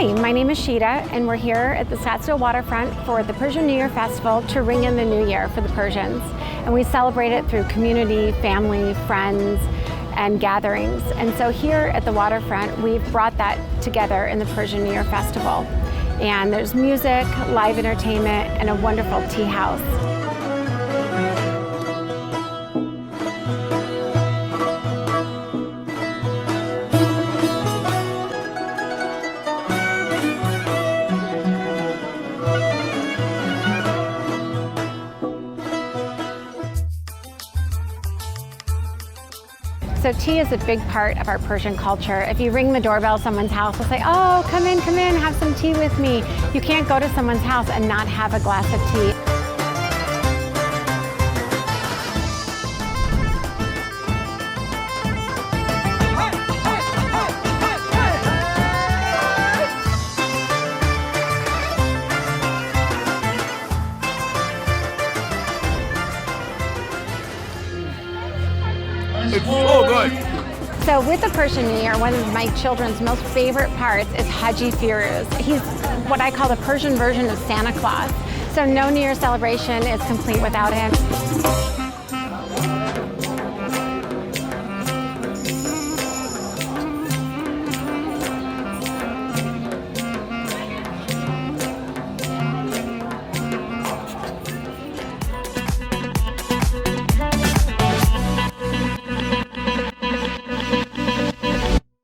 Hi, my name is Sheeta, and we're here at the Scottsdale Waterfront for the Persian New Year Festival to ring in the new year for the Persians. And we celebrate it through community, family, friends, and gatherings. And so here at the waterfront, we've brought that together in the Persian New Year Festival. And there's music, live entertainment, and a wonderful tea house. So tea is a big part of our Persian culture. If you ring the doorbell at someone's house, they'll say, oh, come in, have some tea with me. You can't go to someone's house and not have a glass of tea. It's so good. So with the Persian New Year, one of my children's most favorite parts is Haji Firuz. He's what I call the Persian version of Santa Claus. So no New Year celebration is complete without him.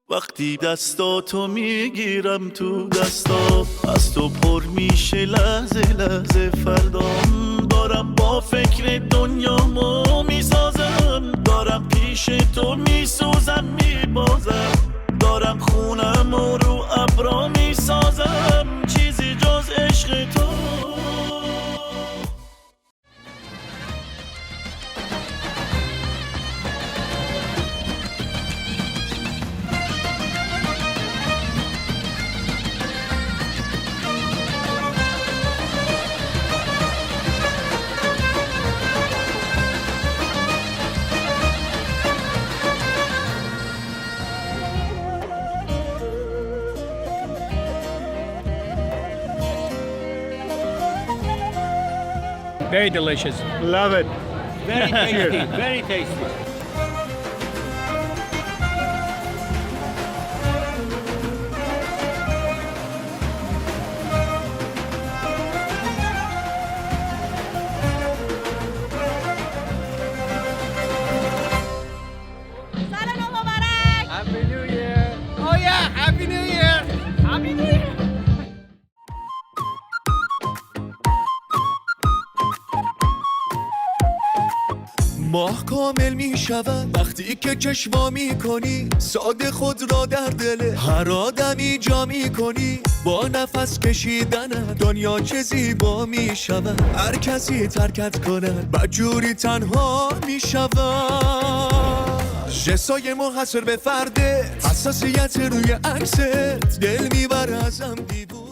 وقتی دستاتو میگیرم تو دستا از تو پر میشه لحظه لحظه فردام دارم با فکر دنیامو میسازم دارم پیش تو میسوزم میبازم دارم خونم و رو ابرا میسازم چیزی جز عشق تو Very delicious. Love it. Very tasty. Very tasty. Happy New Year. Oh yeah, Happy New Year. Happy New Year. ماه کامل می شود وقتی که چشما می کنی ساده خود را در دل هر آدمی جا می کنی با نفس کشیدن دنیا چه زیبا می شود هر کسی ترکت کند بدجوری تنها می شود جسای منحصر به فرده حساسیت روی عکست دل میبره ازم دیوون